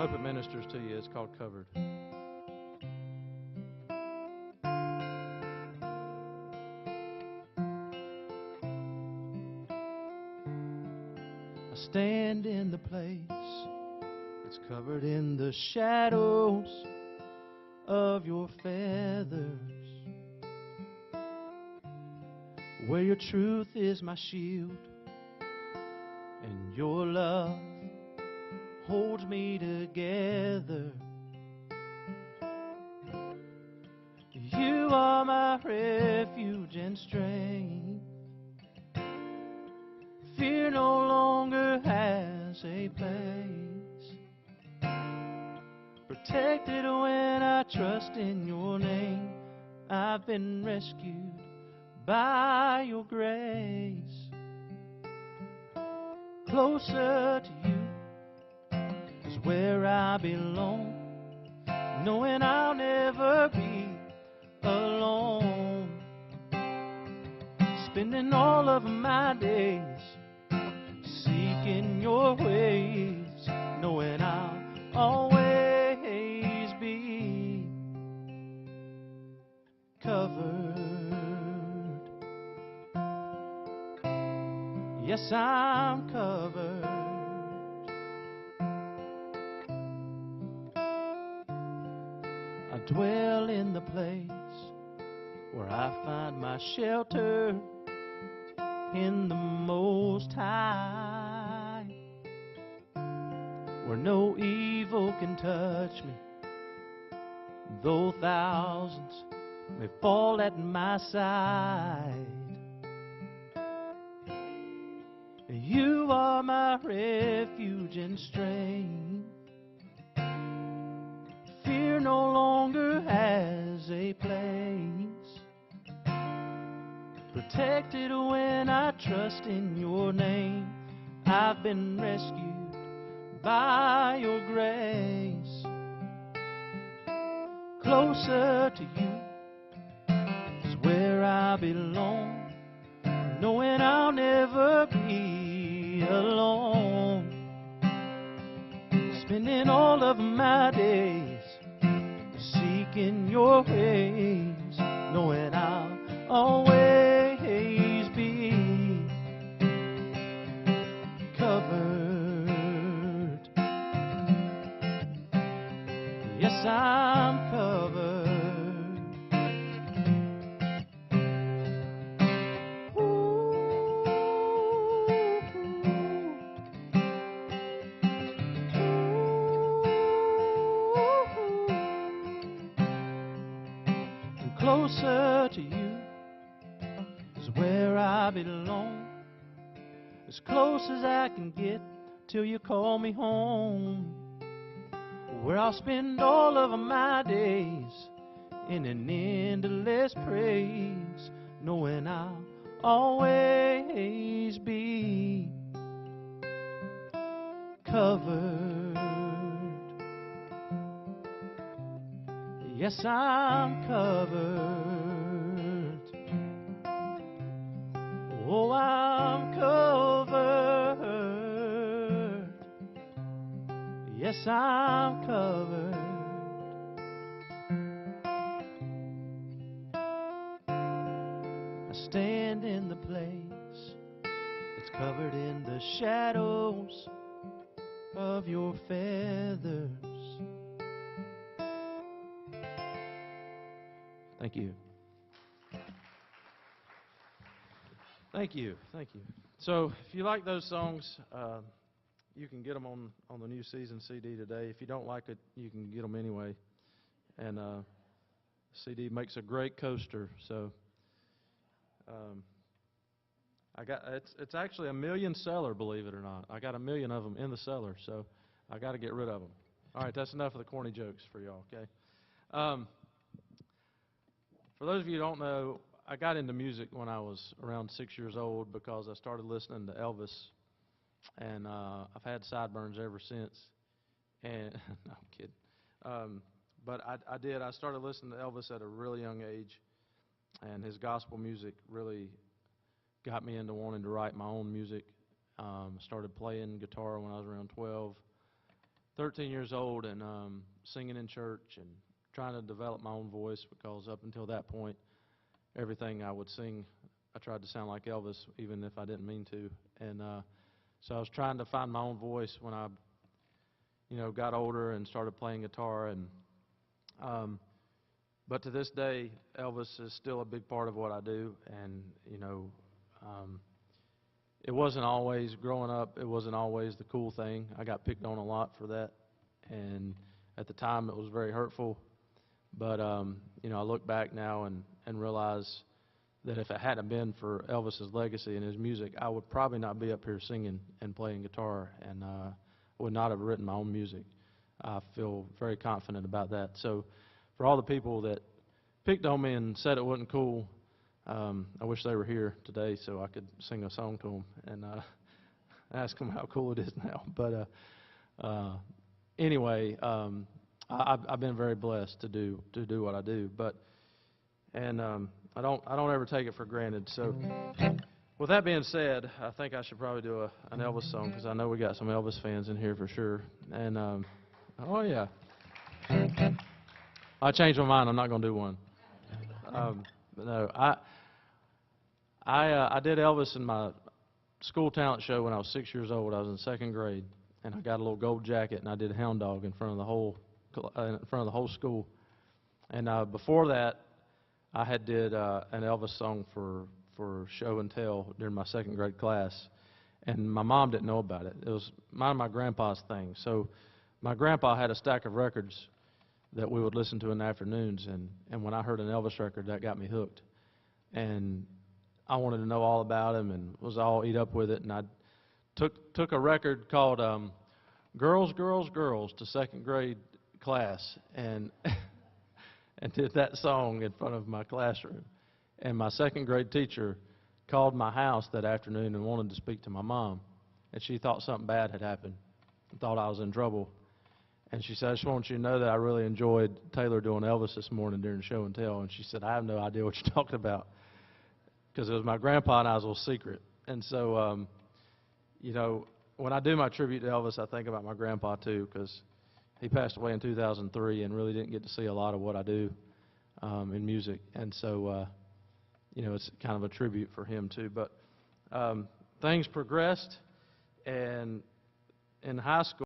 Hope it ministers to you. It's called Covered. I stand in the place that's covered in the shadows of your feathers, where your truth is my shield and your love holds me together. You are my refuge and strength. Fear no longer has a place. Protected when I trust in your name. I've been rescued by your grace. Closer to you is where I belong, knowing I'll never be alone. Spending all of my days seeking your ways, knowing I'll always be covered. Yes, I'm covered. I dwell in the place where I find my shelter in the Most High, where no evil can touch me, though thousands may fall at my side. You are my refuge and strength. Fear no longer has a place. Protected when I trust in your name. I've been rescued by your grace. Closer to you is where I belong, knowing I'll never be alone. Spending all of my days seeking your ways, knowing I'll always be covered. Yes, I'm covered. Closer to you is where I belong, as close as I can get till you call me home, where I'll spend all of my days in an endless praise, knowing I'll always be covered. Yes, I'm covered. Oh, I'm covered. Yes, I'm covered. I stand in the place that's covered in the shadows of your feathers. Thank you. Thank you. Thank you. So if you like those songs, you can get them on the new season CD today. If you don't like it, you can get them anyway. And CD makes a great coaster. So it's actually a million seller, believe it or not. I got 1 million of them in the cellar, so I got to get rid of them. All right, that's enough of the corny jokes for y'all. Okay. For those of you who don't know, I got into music when I was around 6 years old because I started listening to Elvis, and I've had sideburns ever since. And no, I'm kidding. But I did. I started listening to Elvis at a really young age, and his gospel music really got me into wanting to write my own music. Started playing guitar when I was around 12, 13 years old and singing in church and trying to develop my own voice, because up until that point, everything I would sing, I tried to sound like Elvis, even if I didn't mean to. And so I was trying to find my own voice when I, got older and started playing guitar. And but to this day, Elvis is still a big part of what I do. And it wasn't always, growing up, it wasn't always the cool thing. I got picked on a lot for that, and at the time it was very hurtful. But I look back now and realize that if it hadn't been for Elvis's legacy and his music, I would probably not be up here singing and playing guitar, and would not have written my own music. I feel very confident about that. So for all the people that picked on me and said it wasn't cool, I wish they were here today so I could sing a song to them and ask them how cool it is now. But anyway, I've been very blessed to do what I do. But I don't ever take it for granted. So with that being said, I think I should probably do an Elvis song, because I know we got some Elvis fans in here for sure. And oh yeah, I changed my mind. I'm not going to do one. But no, I did Elvis in my school talent show when I was 6 years old. I was in second grade, and I got a little gold jacket, and I did Hound Dog in front of the whole school. And before that, I had did an Elvis song for show and tell during my second grade class, and my mom didn't know about it. It was mine and my grandpa's thing. So my grandpa had a stack of records that we would listen to in the afternoons, and when I heard an Elvis record, that got me hooked. And I wanted to know all about him and was all eat up with it. And I took a record called Girls, Girls, Girls to second grade class, and and did that song in front of my classroom. And my second grade teacher called my house that afternoon and wanted to speak to my mom. And she thought something bad had happened and thought I was in trouble. And she said, "I just want you to know that I really enjoyed Taylor doing Elvis this morning during show and tell." And she said, "I have no idea what you're talking about," because it was my grandpa and I's little secret. And so, when I do my tribute to Elvis, I think about my grandpa too, because he passed away in 2003 and really didn't get to see a lot of what I do in music. And so, it's kind of a tribute for him too. But things progressed, and in high school,